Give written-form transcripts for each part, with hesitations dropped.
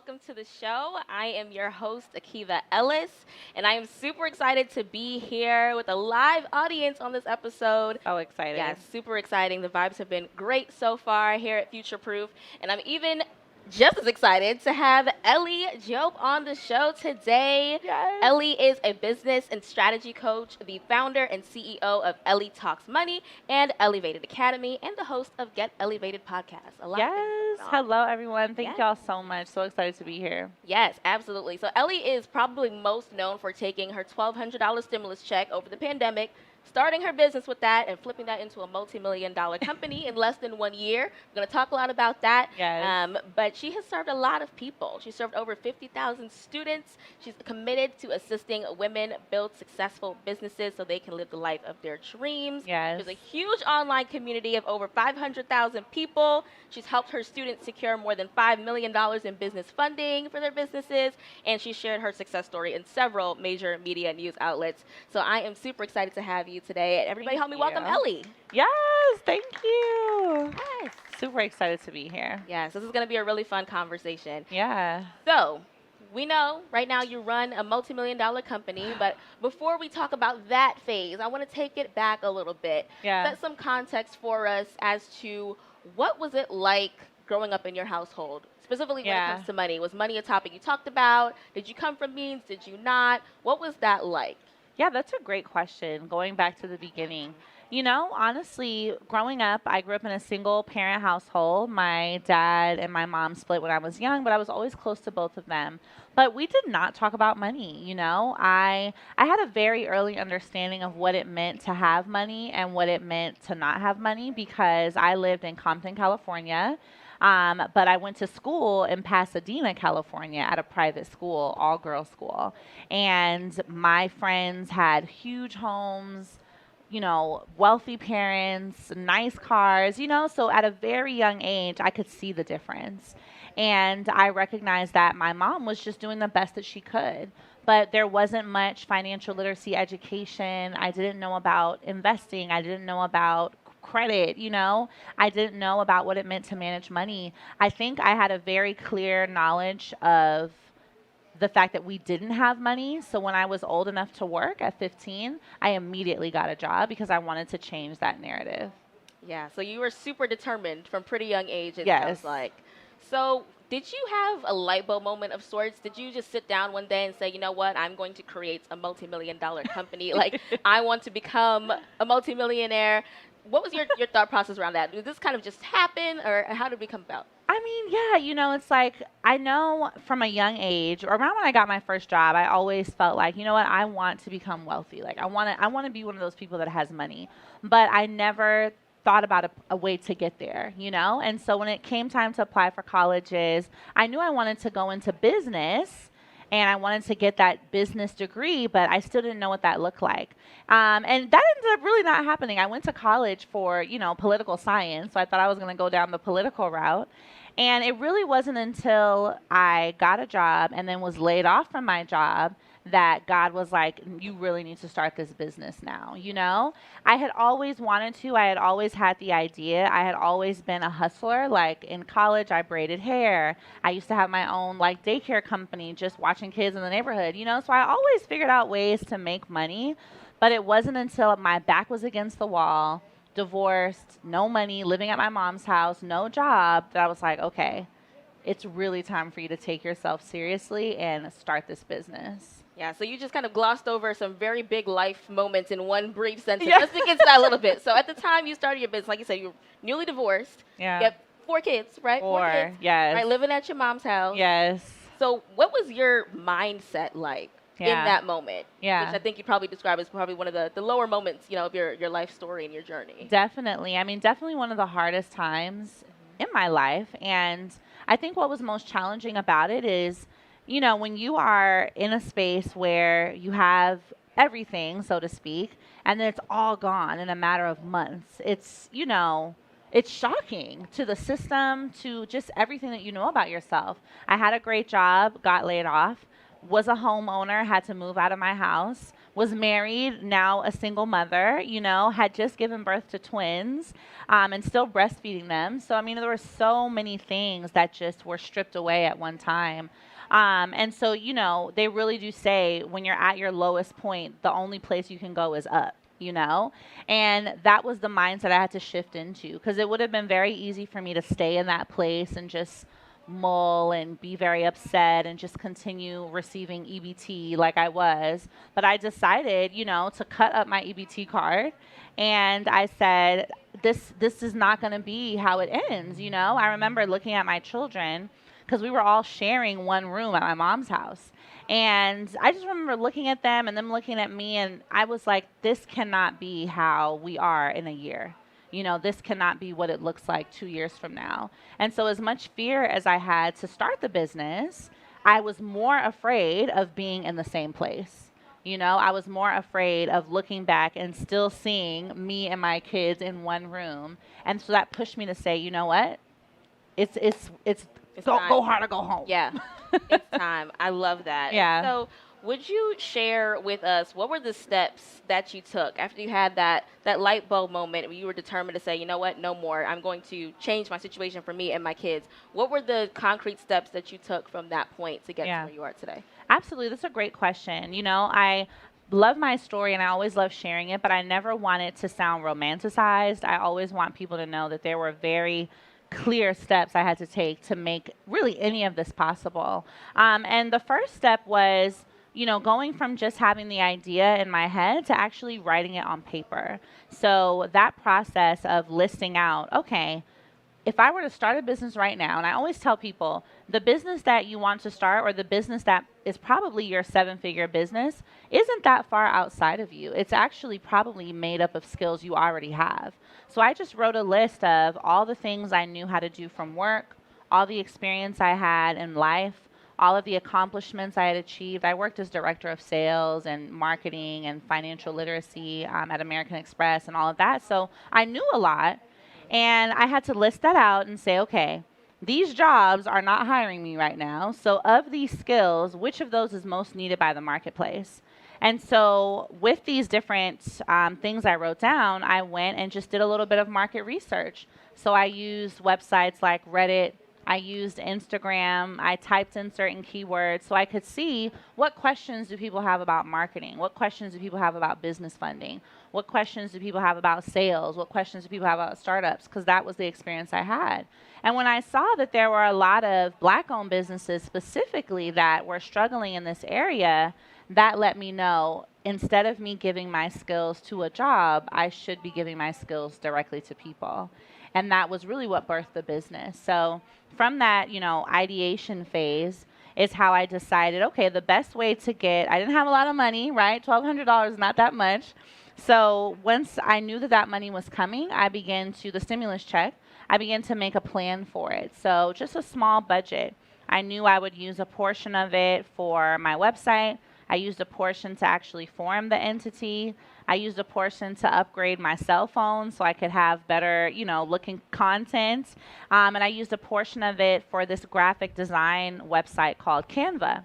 welcome to the show. I am your host, Akiva Ellis, and I am super excited to be here with a live audience on this episode. So excited. Yes, super exciting. The vibes have been great so far here at Future Proof, and I'm even just as excited to have Ellie Job on the show today. Yes. Ellie is a business and strategy coach, the founder and CEO of Ellie Talks Money and Elevated Academy, and the host of Get Elevated podcast. A lot of things Yes. going on. Hello, everyone. Thank Yes. y'all so much. So excited to be here. Yes, absolutely. So Ellie is probably most known for taking her $1,200 stimulus check over the pandemic, starting her business with that, and flipping that into a multi-million-dollar company in less than 1 year. We're going to talk a lot about that. Yes. But she has served a lot of people. She served over 50,000 students. She's committed to assisting women build successful businesses so they can live the life of their dreams. Yes. There's a huge online community of over 500,000 people. She's helped her students secure more than $5 million in business funding for their businesses, and she shared her success story in several major media news outlets. So I am super excited to have you today. Everybody help me welcome you. Ellie. Yes. Thank you. Yes. Super excited to be here. Yes, this is going to be a really fun conversation. Yeah. So, we know right now you run a multi-million-dollar company, but before we talk about that phase, I want to take it back a little bit. Yeah. Set some context for us as to what was it like growing up in your household, specifically when it comes to money. Was money a topic you talked about? Did you come from means? Did you not? What was that like? Yeah, that's a great question. Going back to the beginning. You know, honestly, growing up, I grew up in a single parent household. My dad and my mom split when I was young, but I was always close to both of them. But we did not talk about money, you know. I had a very early understanding of what it meant to have money and what it meant to not have money because I lived in Compton, California. But I went to school in Pasadena, California at a private school, all girls school. And my friends had huge homes, you know, wealthy parents, nice cars, you know. So at a very young age, I could see the difference. And I recognized that my mom was just doing the best that she could. But there wasn't much financial literacy education. I didn't know about investing. I didn't know about credit, you know. I didn't know about what it meant to manage money. I think I had a very clear knowledge of the fact that we didn't have money. So when I was old enough to work at 15, I immediately got a job because I wanted to change that narrative. Yeah, so you were super determined from pretty young age, it Yes. sounds like. So did you have a light bulb moment of sorts? Did you just sit down one day and say, you know what, I'm going to create a multi-million-dollar company? Like, I want to become a multi-millionaire. What was your thought process around that? Did this kind of just happen, or how did we come about? I mean, yeah, you know, it's like I know from a young age, or around when I got my first job, I always felt like, you know what, I want to become wealthy. Like I want to be one of those people that has money. But I never thought about a way to get there, you know? And so when it came time to apply for colleges, I knew I wanted to go into business and I wanted to get that business degree, but I still didn't know what that looked like. And that ended up really not happening. I went to college for, you know, political science, so I thought I was going to go down the political route. And it really wasn't until I got a job and then was laid off from my job that God was like, you really need to start this business now, you know? I had always wanted to. I had always had the idea. I had always been a hustler. Like in college, I braided hair. I used to have my own like daycare company just watching kids in the neighborhood, you know? So I always figured out ways to make money. But it wasn't until my back was against the wall, divorced, no money, living at my mom's house, no job, that I was like, okay, it's really time for you to take yourself seriously and start this business. Yeah, so you just kind of glossed over some very big life moments in one brief sentence, Yeah. just to get to that a little bit. So at the time you started your business, like you said, you were newly divorced. Yeah. You have 4 kids, right? 4 kids. Yes. Right, living at your mom's house. Yes. So what was your mindset like in that moment? Yeah. Which I think you probably describe as probably one of the lower moments, you know, of your life story and your journey. Definitely. I mean, definitely one of the hardest times in my life. And I think what was most challenging about it is, you know, when you are in a space where you have everything, so to speak, and then it's all gone in a matter of months, it's, you know, it's shocking to the system, to just everything that you know about yourself. I had a great job, got laid off, was a homeowner, had to move out of my house, was married, now a single mother, had just given birth to twins, and still breastfeeding them. So, I mean, there were so many things that just were stripped away at one time. And so, they really do say when you're at your lowest point, the only place you can go is up. And that was the mindset I had to shift into, because it would have been very easy for me to stay in that place and just mull and be very upset and just continue receiving EBT like I was. But I decided, to cut up my EBT card, and I said, this is not going to be how it ends. I remember looking at my children, because we were all sharing one room at my mom's house. And I just remember looking at them and them looking at me, and I was like, this cannot be how we are in a year. This cannot be what it looks like 2 years from now. And so, as much fear as I had to start the business, I was more afraid of being in the same place. I was more afraid of looking back and still seeing me and my kids in one room. And so that pushed me to say, you know what? It's It's go time. hard or go home. Yeah, it's time. I love that. And Yeah. so, would you share with us what were the steps that you took after you had that light bulb moment where you were determined to say, you know what, no more. I'm going to change my situation for me and my kids. What were the concrete steps that you took from that point to get to Yeah. where you are today? Absolutely. That's a great question. I love my story and I always love sharing it, but I never want it to sound romanticized. I always want people to know that there were very clear steps I had to take to make really any of this possible. And the first step was, going from just having the idea in my head to actually writing it on paper. So that process of listing out, okay, if I were to start a business right now, and I always tell people the business that you want to start or the business that is probably your 7-figure business isn't that far outside of you. It's actually probably made up of skills you already have. So I just wrote a list of all the things I knew how to do from work, all the experience I had in life, all of the accomplishments I had achieved. I worked as director of sales and marketing and financial literacy at American Express and all of that. So I knew a lot. And I had to list that out and say, okay, these jobs are not hiring me right now. So, of these skills, which of those is most needed by the marketplace? And so, with these different things I wrote down, I went and just did a little bit of market research. So, I used websites like Reddit. I used Instagram. I typed in certain keywords so I could see what questions do people have about marketing? What questions do people have about business funding? What questions do people have about sales? What questions do people have about startups? Because that was the experience I had. And when I saw that there were a lot of Black-owned businesses specifically that were struggling in this area, that let me know instead of me giving my skills to a job, I should be giving my skills directly to people. And that was really what birthed the business. So from that, ideation phase is how I decided, okay, the best way to I didn't have a lot of money, right? $1,200 is not that much. So once I knew that money was coming, the stimulus check, I began to make a plan for it. So just a small budget. I knew I would use a portion of it for my website. I used a portion to actually form the entity. I used a portion to upgrade my cell phone so I could have better, looking content. And I used a portion of it for this graphic design website called Canva.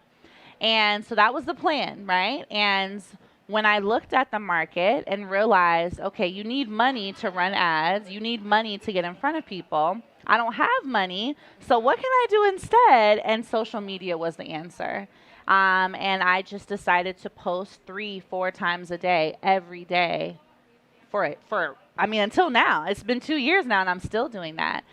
And so that was the plan, right? And when I looked at the market and realized, okay, you need money to run ads, you need money to get in front of people. I don't have money, so what can I do instead? And social media was the answer. And I just decided to post 3-4 times a day, every day, until now. It's been 2 years now, and I'm still doing that.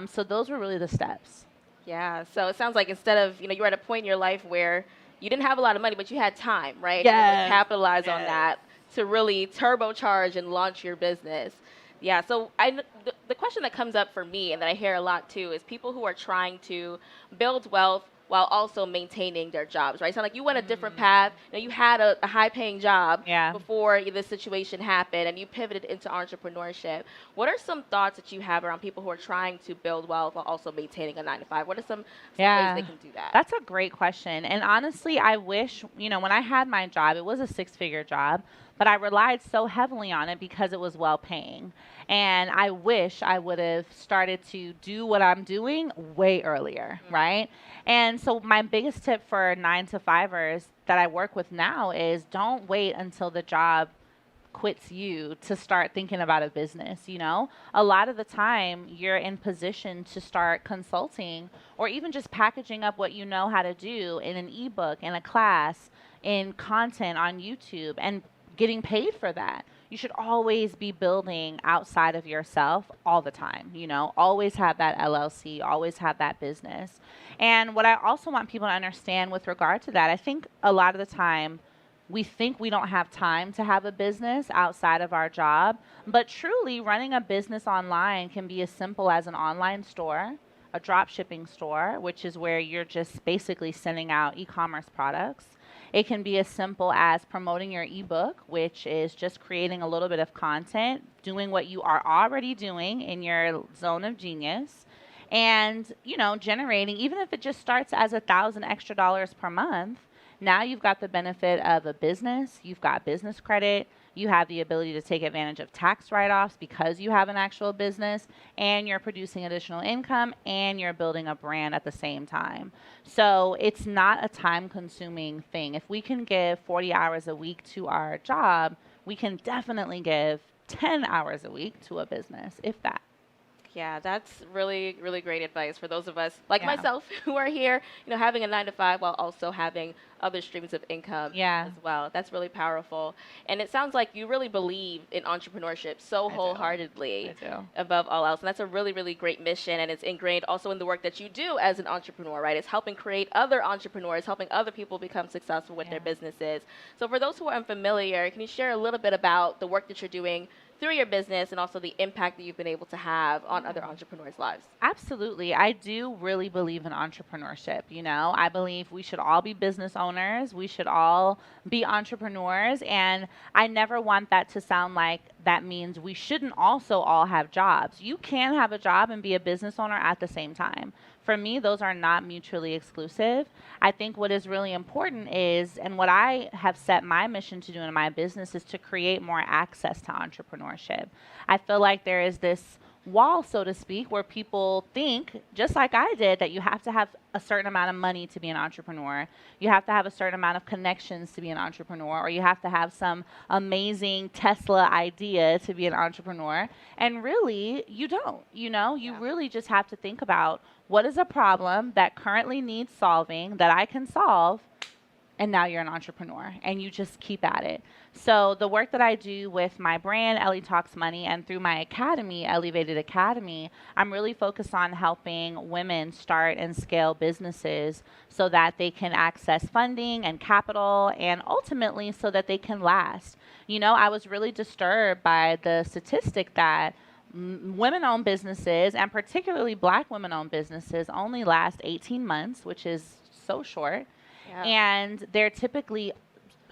So those were really the steps. Yeah. So it sounds like instead of, you were at a point in your life where you didn't have a lot of money, but you had time, right? You were able to Yes. capitalize on Yes. that to really turbocharge and launch your business. Yeah. So the question that comes up for me and that I hear a lot too is people who are trying to build wealth while also maintaining their jobs, right? It sounds like you went a different path. You had a high-paying job Yeah. before this situation happened, and you pivoted into entrepreneurship. What are some thoughts that you have around people who are trying to build wealth while also maintaining a 9 to 5? What are some ways Yeah. they can do that? That's a great question. And honestly, I wish, when I had my job, it was a 6-figure job, but I relied so heavily on it because it was well paying. And I wish I would have started to do what I'm doing way earlier, right? And And so my biggest tip for 9 to 5ers that I work with now is don't wait until the job quits you to start thinking about a business. A lot of the time you're in position to start consulting or even just packaging up what you know how to do in an ebook, in a class, in content on YouTube, and getting paid for that. You should always be building outside of yourself all the time. Always have that LLC, always have that business. And what I also want people to understand with regard to that, I think a lot of the time we think we don't have time to have a business outside of our job, but truly running a business online can be as simple as an online store, a drop shipping store, which is where you're just basically sending out e-commerce products. It can be as simple as promoting your ebook, which is just creating a little bit of content, doing what you are already doing in your zone of genius, and generating, even if it just starts as $1,000 extra per month. Now you've got the benefit of a business, you've got business credit, you have the ability to take advantage of tax write-offs because you have an actual business, and you're producing additional income, and you're building a brand at the same time. So it's not a time-consuming thing. If we can give 40 hours a week to our job, we can definitely give 10 hours a week to a business, if that. Yeah, that's really, really great advice for those of us like Yeah. myself who are here, having a 9 to 5 while also having other streams of income Yeah, as well. That's really powerful. And it sounds like you really believe in entrepreneurship so I do. wholeheartedly I do. above all else. And that's a really, really great mission. And it's ingrained also in the work that you do as an entrepreneur, right? It's helping create other entrepreneurs, helping other people become successful with their Yeah. businesses. So for those who are unfamiliar, can you share a little bit about the work that you're doing through your business and also the impact that you've been able to have on other entrepreneurs' lives? Absolutely. I do really believe in entrepreneurship. I believe we should all be business owners. We should all be entrepreneurs. And I never want that to sound like that means we shouldn't also all have jobs. You can have a job and be a business owner at the same time. For me, those are not mutually exclusive. I think what is really important is, and what I have set my mission to do in my business is to create more access to entrepreneurship. I feel like there is this wall, so to speak, where people think, just like I did, that you have to have a certain amount of money to be an entrepreneur. You have to have a certain amount of connections to be an entrepreneur, or you have to have some amazing Tesla idea to be an entrepreneur. And really, you don't. You really just have to think about what is a problem that currently needs solving that I can solve, and now you're an entrepreneur and you just keep at it. So the work that I do with my brand, Ellie Talks Money, and through my academy, Elevated Academy, I'm really focused on helping women start and scale businesses so that they can access funding and capital, and ultimately so that they can last. I was really disturbed by the statistic that women-owned businesses, and particularly black women-owned businesses, only last 18 months, which is so short. Yeah. And they're typically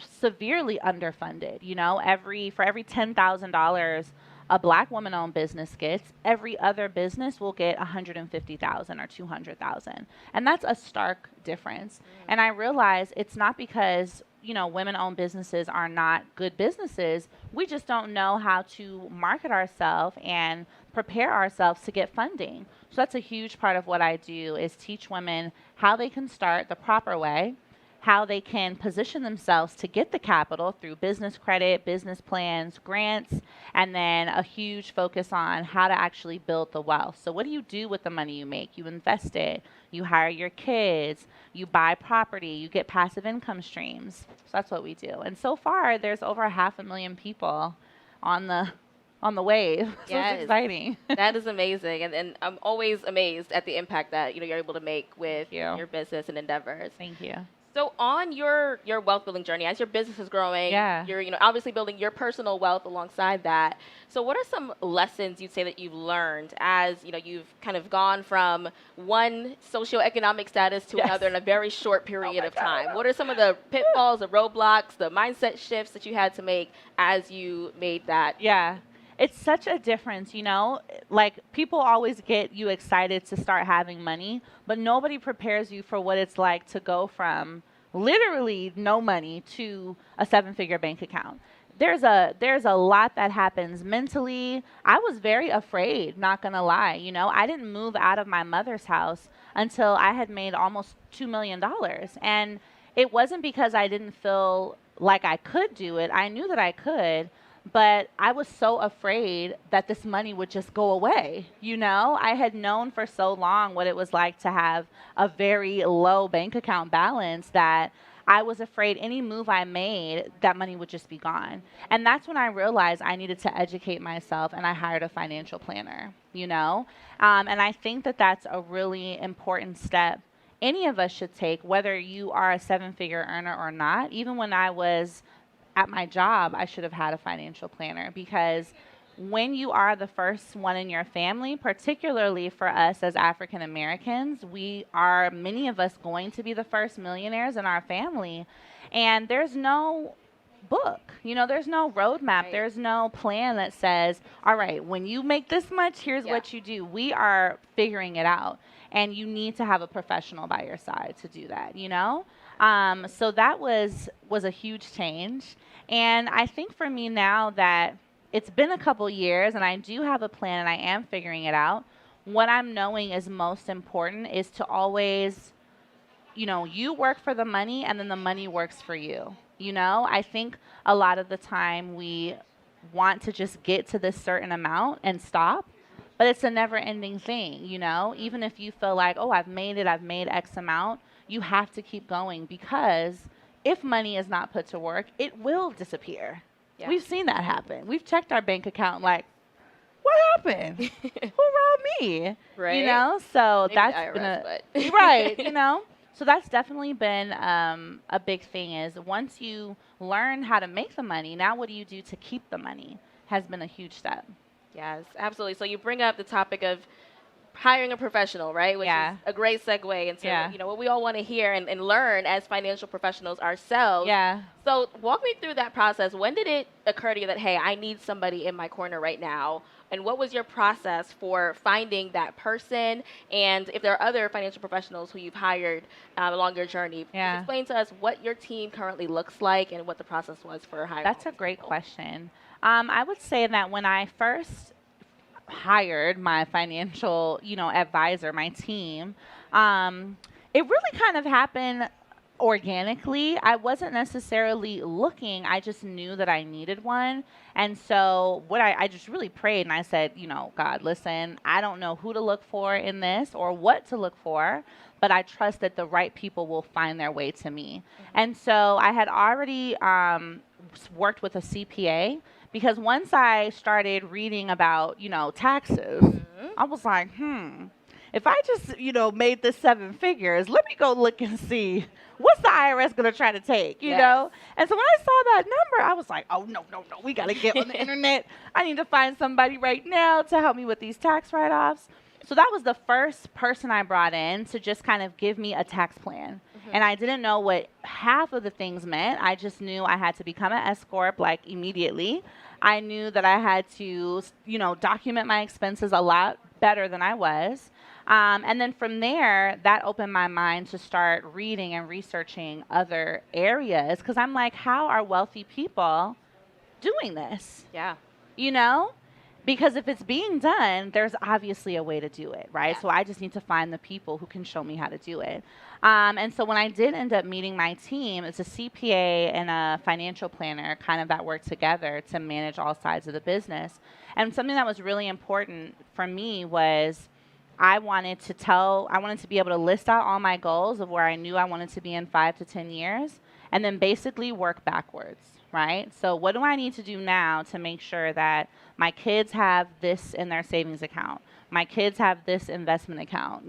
severely underfunded. For every $10,000 a black woman-owned business gets, every other business will get 150,000 or 200,000, and that's a stark difference. And I realize it's not because women-owned businesses are not good businesses. We just don't know how to market ourselves and prepare ourselves to get funding. So that's a huge part of what I do, is teach women how they can start the proper way, how they can position themselves to get the capital through business credit, business plans, grants, and then a huge focus on how to actually build the wealth. So what do you do with the money you make? You invest it, you hire your kids, you buy property, you get passive income streams. So that's what we do. And so far, there's over 500,000 people on the wave. So Yes. it's exciting. That is amazing. And I'm always amazed at the impact that you're able to make with Thank you. your business and endeavors. Thank you. So on your wealth building journey, as your business is growing, Yeah. you're obviously building your personal wealth alongside that. So what are some lessons you'd say that you've learned as you've kind of gone from one socioeconomic status to Yes. another in a very short period of God, I time? know. What are some of the pitfalls, the roadblocks, the mindset shifts that you had to make as you made that? Yeah. It's such a difference, like people always get you excited to start having money, but nobody prepares you for what it's like to go from literally no money to a 7-figure bank account. There's a lot that happens mentally. I was very afraid, not gonna lie. I didn't move out of my mother's house until I had made almost $2 million. And it wasn't because I didn't feel like I could do it. I knew that I could, but I was so afraid that this money would just go away. I had known for so long what it was like to have a very low bank account balance that I was afraid any move I made, that money would just be gone. And that's when I realized I needed to educate myself, and I hired a financial planner. And I think that that's a really important step any of us should take, whether you are a seven-figure earner or not. Even when I was at my job, I should have had a financial planner, because when you are the first one in your family, particularly for us as African Americans, many of us, going to be the first millionaires in our family. And there's no book, there's no roadmap, Right. there's no plan that says, all right, when you make this much, here's Yeah. what you do. We are figuring it out. And you need to have a professional by your side to do that. So that was a huge change. And I think for me now that it's been a couple years and I do have a plan and I am figuring it out, what I'm knowing is most important is to always, you work for the money and then the money works for you. I think a lot of the time we want to just get to this certain amount and stop, but it's a never ending thing. Even if you feel like, oh, I've made it, I've made X amount, you have to keep going, because if money is not put to work, it will disappear. Yeah. We've seen that happen. We've checked our bank account like, what happened? Who robbed me? Right. So Maybe the that's been IRS, but right. So that's definitely been a big thing, is once you learn how to make the money, now what do you do to keep the money, has been a huge step. Yes, absolutely. So you bring up the topic of hiring a professional, right? Which is Yeah. a great segue into Yeah. what we all want to hear and learn as financial professionals ourselves. Yeah. So walk me through that process. When did it occur to you that, hey, I need somebody in my corner right now? And what was your process for finding that person? And if there are other financial professionals who you've hired along your journey, just Yeah. explain to us what your team currently looks like and what the process was for hiring. That's a these great people. question. I would say that when I first hired my financial, advisor, my team, it really kind of happened organically. I wasn't necessarily looking. I just knew that I needed one. And so what I just really prayed and I said, God, listen, I don't know who to look for in this or what to look for, but I trust that the right people will find their way to me. And so I had already worked with a CPA, because once I started reading about, taxes, Mhm. I was like, if I just, made this seven figures, let me go look and see what's the IRS going to try to take, you Yes. know? And so when I saw that number, I was like, oh, no, no, no, we got to get on the internet. I need to find somebody right now to help me with these tax write-offs. So that was the first person I brought in to just kind of give me a tax plan. And I didn't know what half of the things meant. I just knew I had to become an S corp like immediately. I knew that I had to, document my expenses a lot better than I was. And then from there, that opened my mind to start reading and researching other areas, because I'm like, how are wealthy people doing this? Yeah. You know? Because if it's being done, there's obviously a way to do it, right? Yeah. So I just need to find the people who can show me how to do it. And so when I did end up meeting my team, it's a CPA and a financial planner kind of that work together to manage all sides of the business. And something that was really important for me was I wanted to be able to list out all my goals of where I knew I wanted to be in 5 to 10 years, and then basically work backwards, right? So what do I need to do now to make sure that my kids have this in their savings account, my kids have this investment account,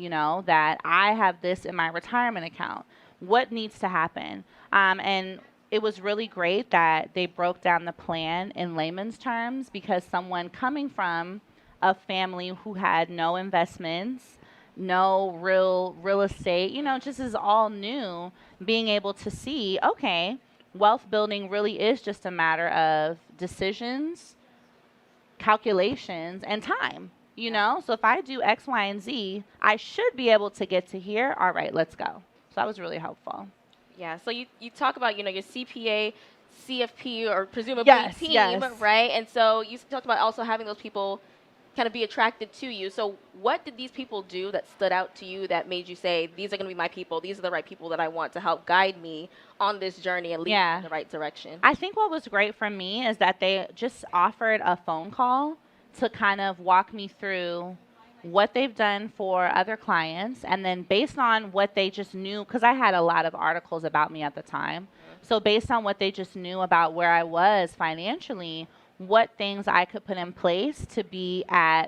that I have this in my retirement account? What needs to happen? And it was really great that they broke down the plan in layman's terms, because someone coming from a family who had no investments, no real estate, just is all new, being able to see, okay, wealth building really is just a matter of decisions, calculations, and time. So if I do X, Y, and Z, I should be able to get to here. All right, let's go. So that was really helpful. Yeah. So you talk about your CPA, CFP, or presumably Yes, team, yes. right? And so you talked about also having those people kind of be attracted to you. So what did these people do that stood out to you that made you say, these are going to be my people, these are the right people that I want to help guide me on this journey and lead me in Yeah. the right direction? I think what was great for me is that they just offered a phone call to kind of walk me through what they've done for other clients. And then based on what they just knew, because I had a lot of articles about me at the time. So based on what they just knew about where I was financially, what things I could put in place to be at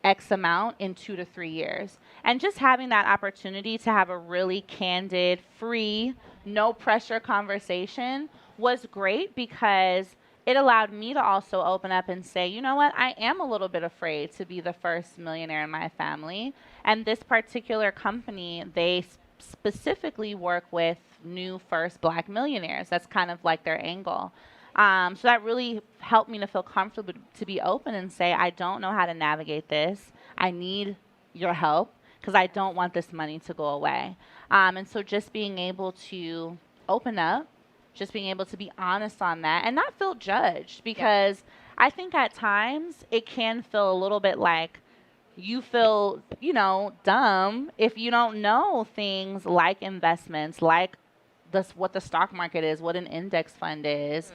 X amount in 2 to 3 years. And just having that opportunity to have a really candid, free, no pressure conversation was great because it allowed me to also open up and say, you know what, I am a little bit afraid to be the first millionaire in my family. And this particular company, they specifically work with new first black millionaires. That's kind of like their angle. So that really helped me to feel comfortable to be open and say, I don't know how to navigate this. I need your help because I don't want this money to go away. And so just being able to open up, just being able to be honest on that and not feel judged because I think at times it can feel a little bit like you feel, dumb if you don't know things like investments, like what the stock market is, what an index fund is,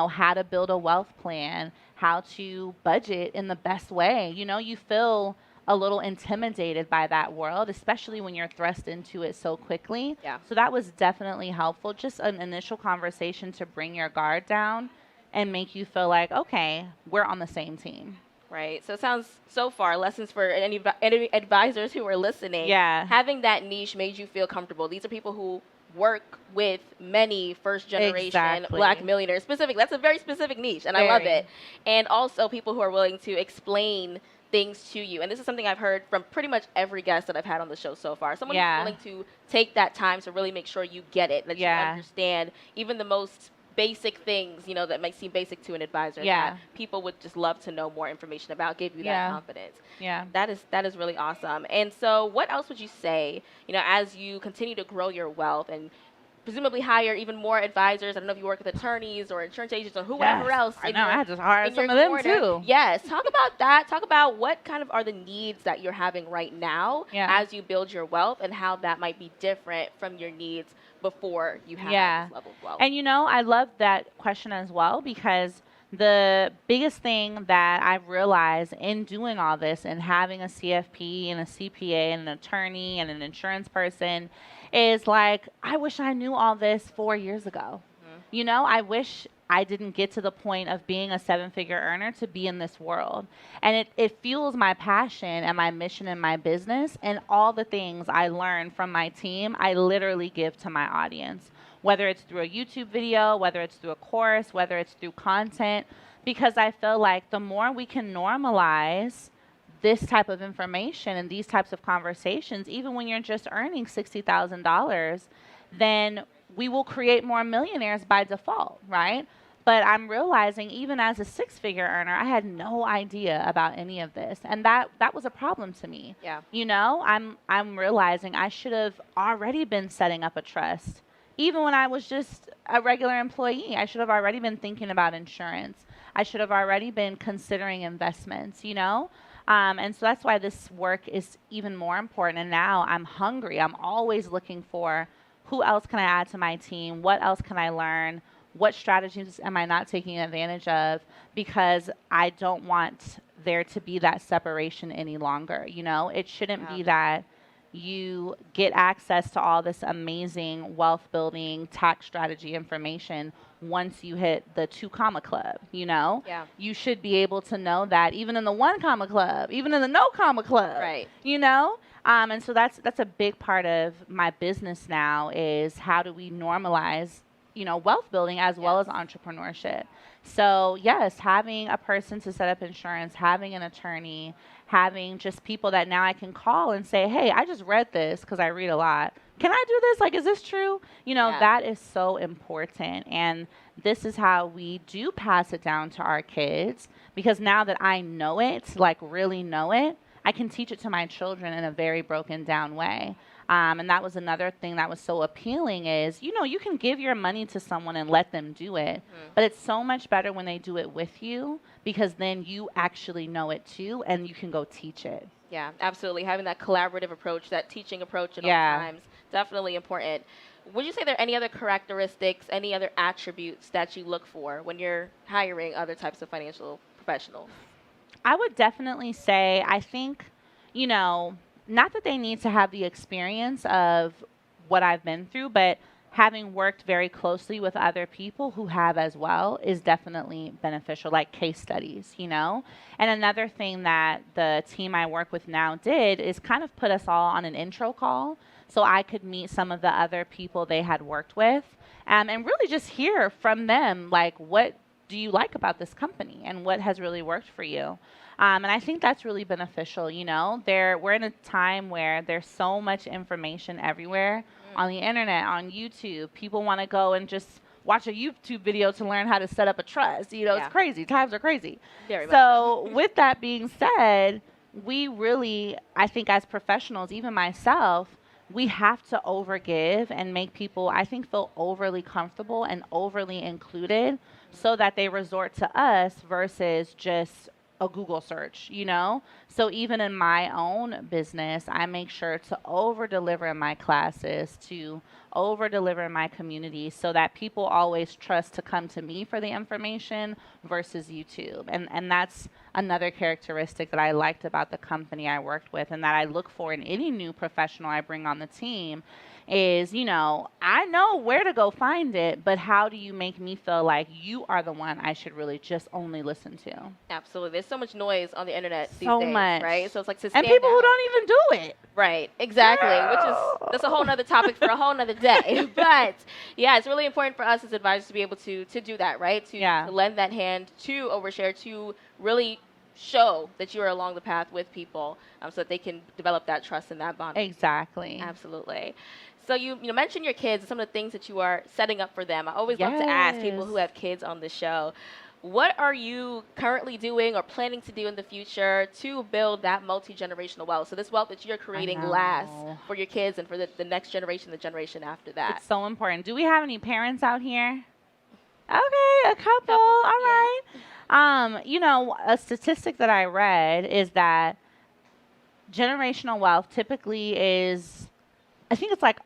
how to build a wealth plan, how to budget in the best way. You feel a little intimidated by that world, especially when you're thrust into it so quickly. Yeah. So that was definitely helpful. Just an initial conversation to bring your guard down and make you feel like, okay, we're on the same team. Right. So it sounds so far, lessons for any advisors who are listening. Yeah. Having that niche made you feel comfortable. These are people who work with many first generation Exactly. black millionaires. Specific. That's a very specific niche, and I love it. And also people who are willing to explain things to you. And this is something I've heard from pretty much every guest that I've had on the show so far. Someone who's willing to take that time to really make sure you get it, that you understand even the most basic things, that might seem basic to an advisor that people would just love to know more information about, give you that confidence. Yeah. That is really awesome. And so what else would you say, as you continue to grow your wealth and presumably hire even more advisors? I don't know if you work with attorneys or insurance agents or whoever else. I know. I had to hire some of them too. Yes. Talk about that. Talk about what kind of are the needs that you're having right now as you build your wealth and how that might be different from your needs before you have this level of wealth. And I love that question as well because the biggest thing that I've realized in doing all this and having a CFP and a CPA and an attorney and an insurance person is like, I wish I knew all this 4 years ago. I wish I didn't get to the point of being a 7-figure earner to be in this world. And it fuels my passion and my mission in my business, and all the things I learn from my team, I literally give to my audience, whether it's through a YouTube video, whether it's through a course, whether it's through content, because I feel like the more we can normalize this type of information and these types of conversations, even when you're just earning $60,000, then we will create more millionaires by default, right? But I'm realizing even as a 6-figure earner, I had no idea about any of this. And that was a problem to me. Yeah. I'm realizing I should have already been setting up a trust. Even when I was just a regular employee, I should have already been thinking about insurance. I should have already been considering investments, And so that's why this work is even more important. And now I'm hungry. I'm always looking for who else can I add to my team? What else can I learn? What strategies am I not taking advantage of? Because I don't want there to be that separation any longer. It shouldn't be that you get access to all this amazing wealth building tax strategy information once you hit the 2 comma club, You should be able to know that even in the 1 comma club, even in the no comma club, right? And so that's a big part of my business now is how do we normalize, wealth building as well as entrepreneurship. So yes, having a person to set up insurance, having an attorney, having just people that now I can call and say, hey, I just read this because I read a lot. Can I do this? Like, is this true? That is so important. And this is how we do pass it down to our kids because now that I know it, like really know it, I can teach it to my children in a very broken down way. And that was another thing that was so appealing is, you can give your money to someone and let them do it, Mhm. but it's so much better when they do it with you because then you actually know it too and you can go teach it. Yeah, absolutely. Having that collaborative approach, that teaching approach at all Yeah. times, definitely important. Would you say there are any other characteristics, any other attributes that you look for when you're hiring other types of financial professionals? I would definitely say, I think, you know, not that they need to have the experience of what I've been through, but having worked very closely with other people who have as well is definitely beneficial, like case studies. And another thing that the team I work with now did is kind of put us all on an intro call so I could meet some of the other people they had worked with, and really just hear from them, like, what do you like about this company and what has really worked for you? And I think that's really beneficial. We're in a time where there's so much information everywhere Mm, on the internet, on YouTube. People want to go and just watch a YouTube video to learn how to set up a trust. It's yeah, crazy. Times are crazy. very much so. So, with that being said, we really, I think, as professionals, even myself, we have to overgive and make people, I think, feel overly comfortable and overly included so that they resort to us versus just a Google search. So even in my own business, I make sure to over deliver in my classes, to over deliver in my community so that people always trust to come to me for the information versus YouTube. And that's another characteristic that I liked about the company I worked with and that I look for in any new professional I bring on the team is, I know where to go find it, but how do you make me feel like you are the one I should really just only listen to? Absolutely. There's so much noise on the internet these So days, much. right? So it's like to And stand people who out. don't even do it. Right, exactly. Which is that's a whole nother topic for a whole nother day. But yeah, it's really important for us as advisors to be able to do that, right? To Yeah, lend that hand, to overshare, to really show that you are along the path with people, so that they can develop that trust and that bond with you. exactly. Absolutely. So you mentioned your kids and some of the things that you are setting up for them. I always love to ask people Yes. who have kids on the show, what are you currently doing or planning to do in the future to build that multi-generational wealth? So this wealth that you're I creating lasts know. for your kids and for the next generation, the generation after that. It's so important. Do we have any parents out here? Okay, a couple. Couple, All yeah. right. A statistic that I read is that generational wealth typically is, I think it's like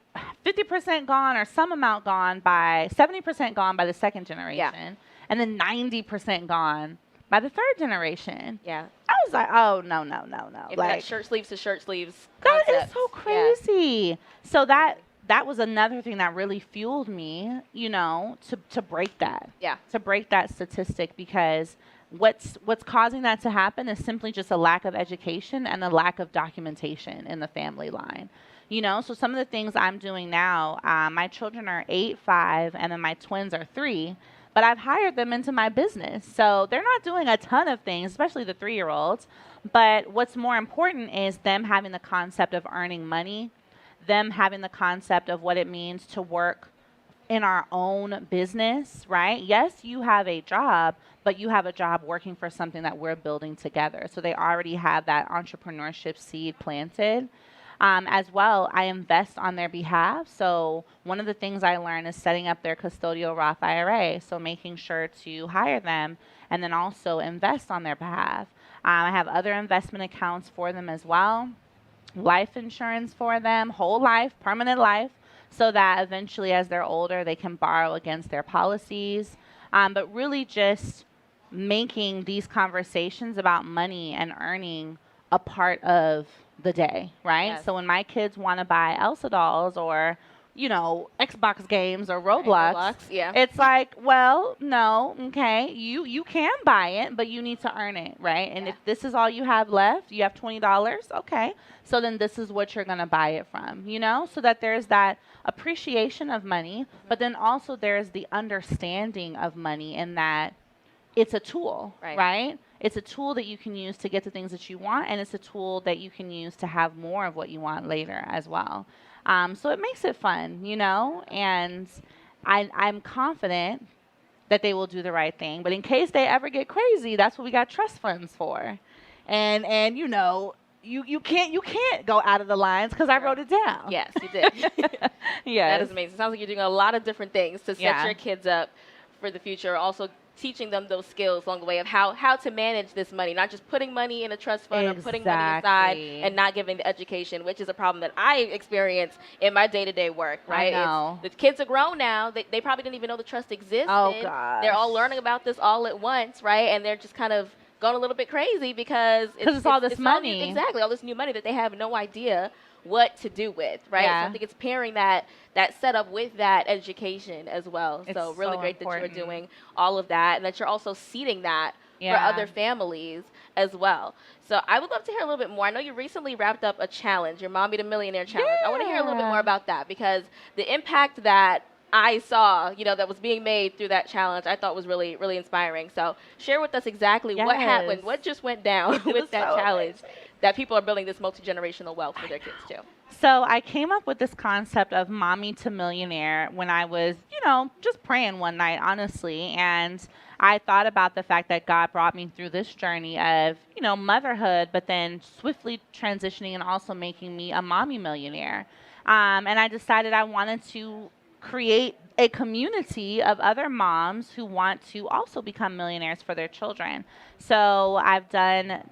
50% gone or some amount gone by 70% gone by the second Yeah, generation, and then 90% gone by the third generation. yeah. I was like, oh no, no, no, no. If that Like, shirt sleeves to shirt sleeves that is concept. so Yeah. crazy. So that was another thing that really fueled me, to break that. Yeah. To break that statistic because what's causing that to happen is simply just a lack of education and a lack of documentation in the family line. So some of the things I'm doing now, my children are 8, 5, and then my twins are 3. But I've hired them into my business. So they're not doing a ton of things, especially the 3-year-olds. But what's more important is them having the concept of earning money, them having the concept of what it means to work in our own business, right? Yes, you have a job, but you have a job working for something that we're building together. So they already have that entrepreneurship seed planted. As well, I invest on their behalf. So one of the things I learned is setting up their custodial Roth IRA. So making sure to hire them and then also invest on their behalf. I have other investment accounts for them as well, life insurance for them, whole life, permanent life, so that eventually as they're older, they can borrow against their policies. But really just making these conversations about money and earning a part of the day, right? Yes. So when my kids want to buy Elsa dolls or, Xbox games or Right. Roblox, Roblox. Yeah. it's like, well, no, okay, you can buy it, but you need to earn it, right? And Yeah. if this is all you have left, you have $20, okay. So then this is what you're going to buy it from, so that there's that appreciation of money, but then also there's the understanding of money in that it's a tool, Right. right? It's a tool that you can use to get the things that you want, and it's a tool that you can use to have more of what you want later as well. So it makes it fun, and I'm confident that they will do the right thing. But in case they ever get crazy, that's what we got trust funds for. And you can't go out of the lines because I Right. wrote it down. Yes, you did. That Yes. is amazing. Sounds like you're doing a lot of different things to set Yeah. your kids up for the future. Also teaching them those skills along the way of how to manage this money, not just putting money in a trust fund or putting money aside Exactly. and not giving the education, which is a problem that I experience in my day-to-day work, I right? It's know. the kids are grown now. They probably didn't even know the trust Oh existed. They're gosh. all learning about this all at once, right? And they're just kind of going a little bit crazy because Because it's all this it's all new, money. exactly, all this new money that they have no idea what to do with, right? So I Yeah. think it's pairing that setup with that education as well. It's So really so great that you're important. doing all of that and that you're also seeding that for Yeah. other families as well. So I would love to hear a little bit more. I know you recently wrapped up a challenge, your Mommy to Millionaire challenge. I want to hear a little bit more Yeah. about that because the impact that I saw, that was being made through that challenge, I thought was really, really inspiring. So share with us exactly what Yes. happened, what just went down It was with that so challenge amazing. that people are building this multi-generational wealth for their kids too. So I came up with this concept of mommy to millionaire when I was, just praying one night, honestly. And I thought about the fact that God brought me through this journey of, motherhood, but then swiftly transitioning and also making me a mommy millionaire. And I decided I wanted to create a community of other moms who want to also become millionaires for their children. So I've done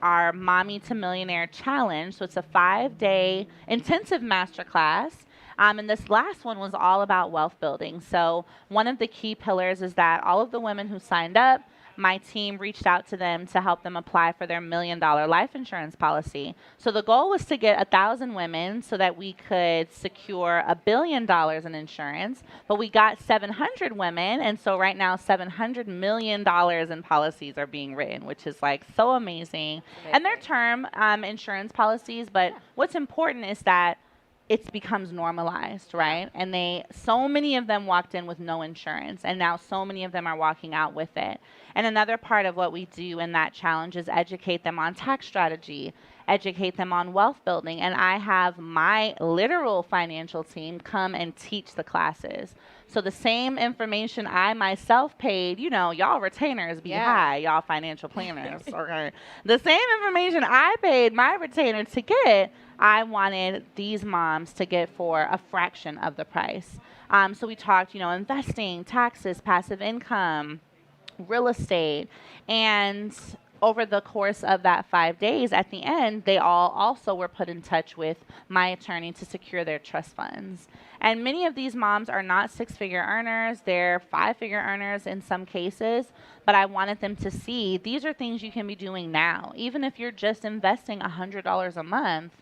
our Mommy to Millionaire Challenge. So it's a 5-day intensive masterclass. And this last one was all about wealth building. So one of the key pillars is that all of the women who signed up, my team reached out to them to help them apply for their $1 million life insurance policy. So the goal was to get 1,000 women so that we could secure $1 billion in insurance. But we got 700 women, and so right now $700 million in policies are being written, which is like so amazing. And they're Amazing. term insurance policies, but Yeah. what's important is that it becomes normalized, Yeah. right? And so many of them walked in with no insurance, and now so many of them are walking out with it. And another part of what we do in that challenge is educate them on tax strategy, educate them on wealth building. And I have my literal financial team come and teach the classes. So the same information I myself paid, y'all retainers be Yeah. high, y'all financial planners, okay? The same information I paid my retainer to get, I wanted these moms to get for a fraction of the price. So we talked, investing, taxes, passive income, real estate. And over the course of that 5 days, at the end, they all also were put in touch with my attorney to secure their trust funds. And many of these moms are not 6-figure earners, they're 5-figure earners in some cases. But I wanted them to see these are things you can be doing now. Even if you're just investing $100 a month,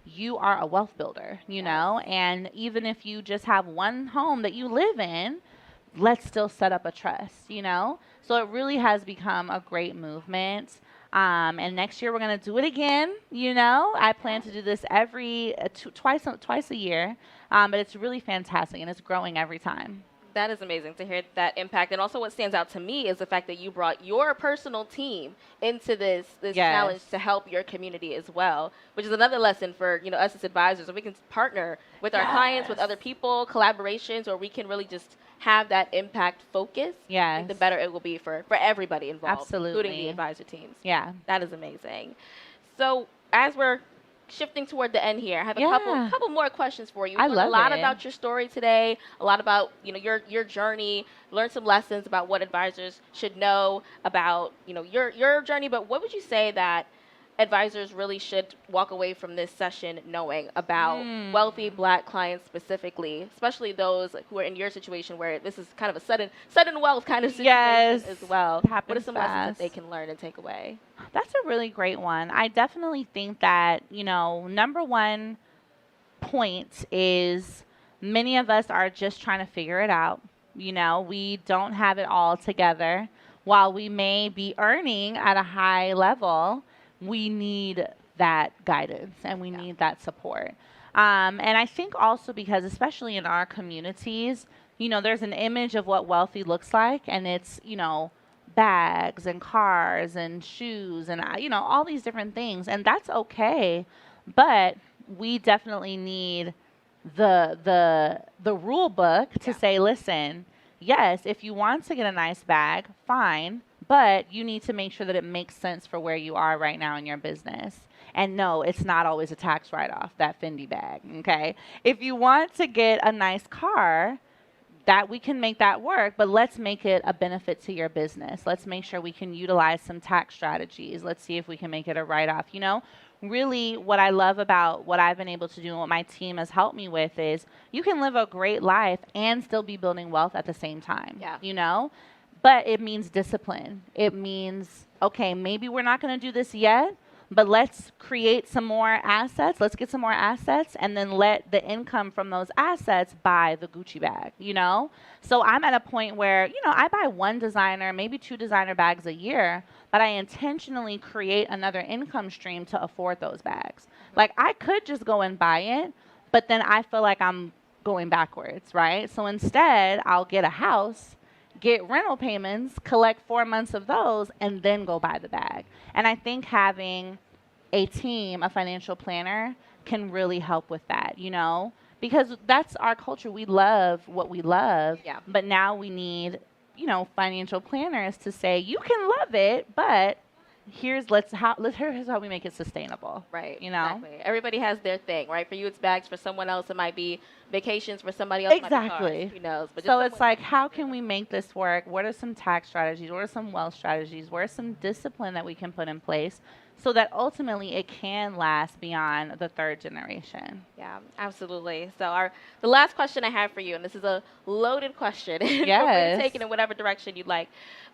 you are a wealth builder, Yes. and even if you just have one home that you live in, let's still set up a trust. So it really has become a great movement. And next year we're gonna do it again. I plan to do this every twice a year, but it's really fantastic and it's growing every time. That is amazing to hear that impact. And also what stands out to me is the fact that you brought your personal team into this Yes. challenge to help your community as well, which is another lesson for, us as advisors. If we can partner with our clients, with Yes. other people, collaborations, or we can really just have that impact focus, I think Yes. the better it will be for everybody involved, including the Absolutely. advisor teams. Yeah. That is amazing. So as we're shifting toward the end here, I have a couple Yeah. couple more questions for you. I We learned a love lot it. about your story today, a lot about your journey. Learned some lessons about what advisors should know about your journey. But what would you say that advisors really should walk away from this session knowing about Mm. wealthy Black clients specifically, especially those who are in your situation where this is kind of a sudden wealth kind of situation Yes. as well? It What are happens some lessons that they fast. can learn and take away? That's a really great one. I definitely think that, number one point is many of us are just trying to figure it out. We don't have it all together. While we may be earning at a high level, we need that guidance and we Yeah. need that support. And I think also because, especially in our communities, there's an image of what wealthy looks like, and it's, bags and cars and shoes and, all these different things. And that's okay. But we definitely need the rule book to Yeah. say, listen, yes, if you want to get a nice bag, fine, but you need to make sure that it makes sense for where you are right now in your business. And no, it's not always a tax write-off, that Fendi bag, okay? If you want to get a nice car, that we can make that work, but let's make it a benefit to your business. Let's make sure we can utilize some tax strategies. Let's see if we can make it a write-off. Really what I love about what I've been able to do and what my team has helped me with is you can live a great life and still be building wealth at the same time. Yeah. But it means discipline. It means, okay, maybe we're not going to do this yet, but let's create some more assets. Let's get some more assets and then let the income from those assets buy the Gucci bag. So I'm at a point where, I buy one designer, maybe two designer bags a year, but I intentionally create another income stream to afford those bags. Like I could just go and buy it, but then I feel like I'm going backwards, right? So instead, I'll get a house, get rental payments, collect 4 months of those, and then go buy the bag. And I think having a team, a financial planner, can really help with that, because that's our culture. We love what we love, Yeah. but now we need, financial planners to say, you can love it, but here's how we make it sustainable. Right. You know? Exactly. Everybody has their thing, right? For you, it's bags. For someone else, it might be vacations. For somebody else, it might be Exactly. cars. Who knows? But So it's like, how can we make this work? What are some tax strategies? What are some wealth strategies? What are some discipline that we can put in place so that ultimately it can last beyond the third generation? Yeah, absolutely. So the last question I have for you, and this is a loaded question. Feel free to Yes. take it in whatever direction you'd like.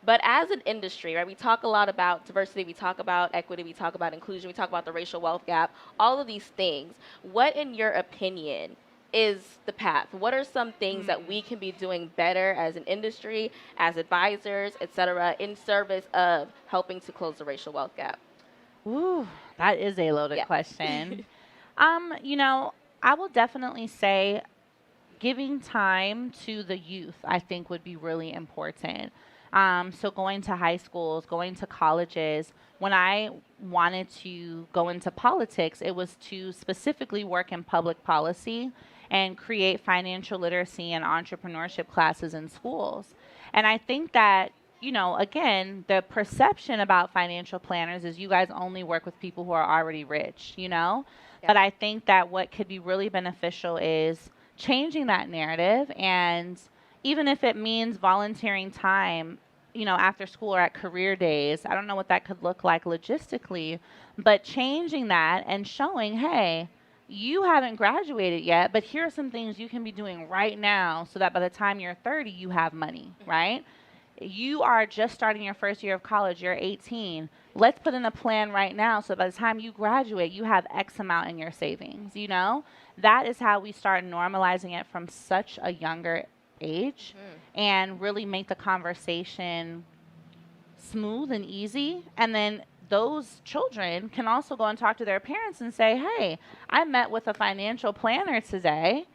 But as an industry, right, we talk a lot about diversity, we talk about equity, we talk about inclusion, we talk about the racial wealth gap, all of these things. What, in your opinion, is the path? What are some things that we can be doing better as an industry, as advisors, et cetera, in service of helping to close the racial wealth gap? Ooh, that is a loaded Yeah. question. I will definitely say giving time to the youth, I think, would be really important. So going to high schools, going to colleges. When I wanted to go into politics, it was to specifically work in public policy and create financial literacy and entrepreneurship classes in schools. And I think that, again, the perception about financial planners is you guys only work with people who are already rich. But I think that what could be really beneficial is changing that narrative. And even if it means volunteering time, after school or at career days, I don't know what that could look like logistically, but changing that and showing, hey, you haven't graduated yet, but here are some things you can be doing right now so that by the time you're 30, you have money, right? You are just starting your first year of college, you're 18. Let's put in a plan right now so by the time you graduate, you have X amount in your savings. That is how we start normalizing it from such a younger age and really make the conversation smooth and easy. And then those children can also go and talk to their parents and say, hey, I met with a financial planner today.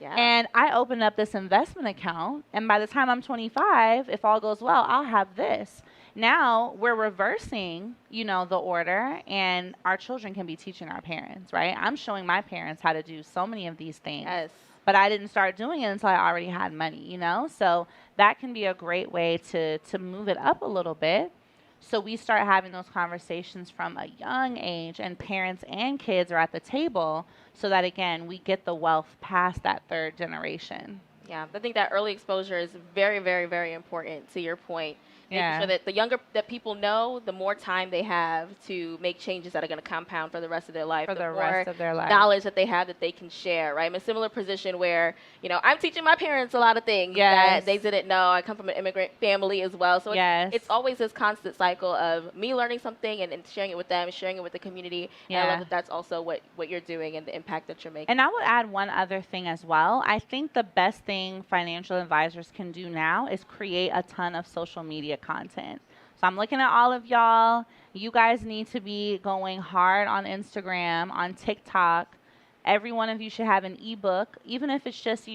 Yeah. And I opened up this investment account, and by the time I'm 25, if all goes well, I'll have this. Now we're reversing, the order, and our children can be teaching our parents, right? I'm showing my parents how to do so many of these things. Yes. But I didn't start doing it until I already had money. So that can be a great way to move it up a little bit. So we start having those conversations from a young age, and parents and kids are at the table so that, again, we get the wealth past that third generation. Yeah, I think that early exposure is very, very, very important, to your point. Making Yeah. sure that the younger that people know, the more time they have to make changes that are going to compound for the rest of their life. For the more rest of their life. knowledge that they have that they can share, right? I'm in a similar position where, I'm teaching my parents a lot of things Yes. that they didn't know. I come from an immigrant family as well. So Yes. it's always this constant cycle of me learning something and sharing it with them, sharing it with the community. And I Yeah. love that that's also what you're doing and the impact that you're making. And I would add one other thing as well. I think the best thing financial advisors can do now is create a ton of social media content. So I'm looking at all of y'all. You guys need to be going hard on Instagram, on TikTok. Every one of you should have an ebook, even if it's just,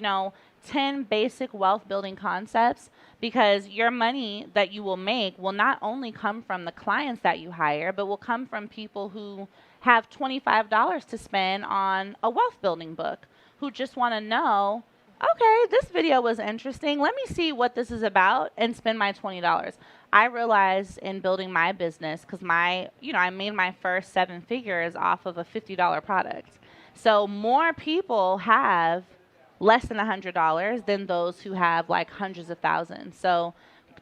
10 basic wealth building concepts, because your money that you will make will not only come from the clients that you hire, but will come from people who have $25 to spend on a wealth building book, who just want to know, okay, this video was interesting. Let me see what this is about and spend my $20. I realized in building my business, because I made my first 7 figures off of a $50 product. So more people have less than $100 than those who have like hundreds of thousands. So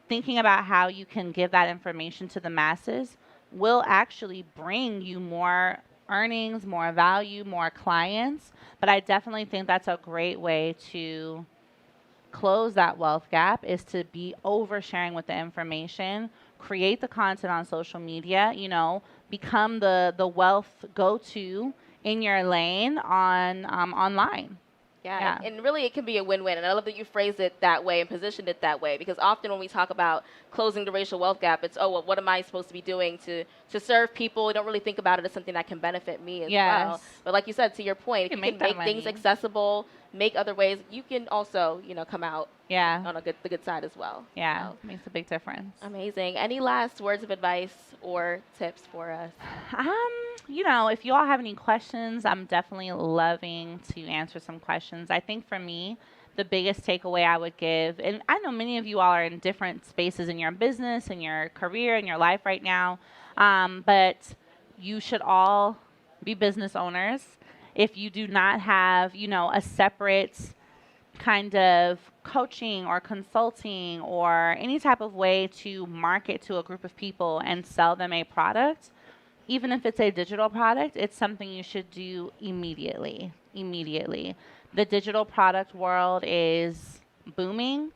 thinking about how you can give that information to the masses will actually bring you more earnings, more value, more clients. But I definitely think that's a great way to close that wealth gap is to be oversharing with the information, create the content on social media, become the wealth go-to in your lane on online. Yeah, Yeah. and really it can be a win-win. And I love that you phrased it that way and positioned it that way because often when we talk about closing the racial wealth gap, it's, oh, well, what am I supposed to be doing to serve people? We don't really think about it as something that can benefit me as well. Yes. But like you said, to your point, You if can you make can that make things money. accessible, make other ways, you can also, come out Yeah. on the good side as well. Yeah. So, Makes a big difference. amazing. Any last words of advice or tips for us? If you all have any questions, I'm definitely loving to answer some questions. I think for me, the biggest takeaway I would give, and I know many of you all are in different spaces in your business, in your career, in your life right now, but you should all be business owners. If you do not have, a separate kind of coaching or consulting or any type of way to market to a group of people and sell them a product, even if it's a digital product, it's something you should do immediately. Immediately. The digital product world is booming,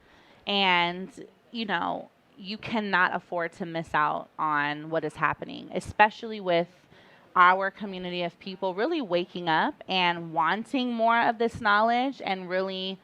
and you know, you cannot afford to miss out on what is happening, especially with our community of people really waking up and wanting more of this knowledge and really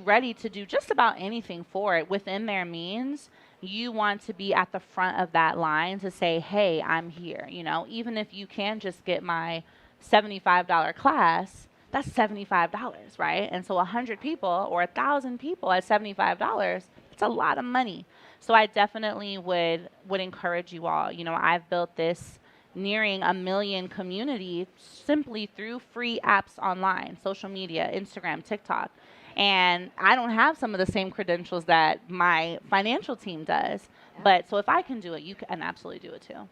ready to do just about anything for it within their means. You want to be at the front of that line to say, hey, I'm here. Even if you can just get my $75 class, that's $75, right? And so 100 people or 1,000 people at $75, it's a lot of money. So I definitely would encourage you all. I've built this nearing 1 million community simply through free apps online, social media, Instagram, TikTok. And I don't have some of the same credentials that my financial team does. Yeah. But so if I can do it, you can absolutely do it too.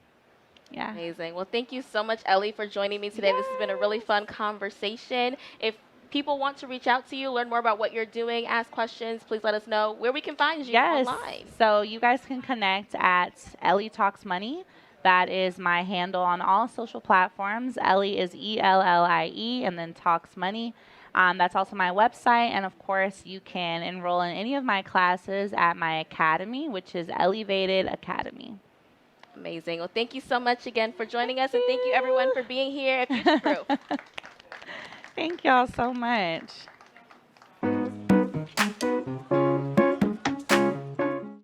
Yeah. Amazing. Well, thank you so much, Ellie, for joining me today. This has been a really fun conversation. If people want to reach out to you, learn more about what you're doing, ask questions, please let us know where we can find you Yes. online. So you guys can connect at Ellie Talks Money. That is my handle on all social platforms. Ellie is ELLIE and then Talks Money. That's also my website. And of course, you can enroll in any of my classes at my academy, which is Elevated Academy. Amazing. Well, thank you so much again for joining us. And thank you, everyone, for being here at Future Proof. Thank y'all so much.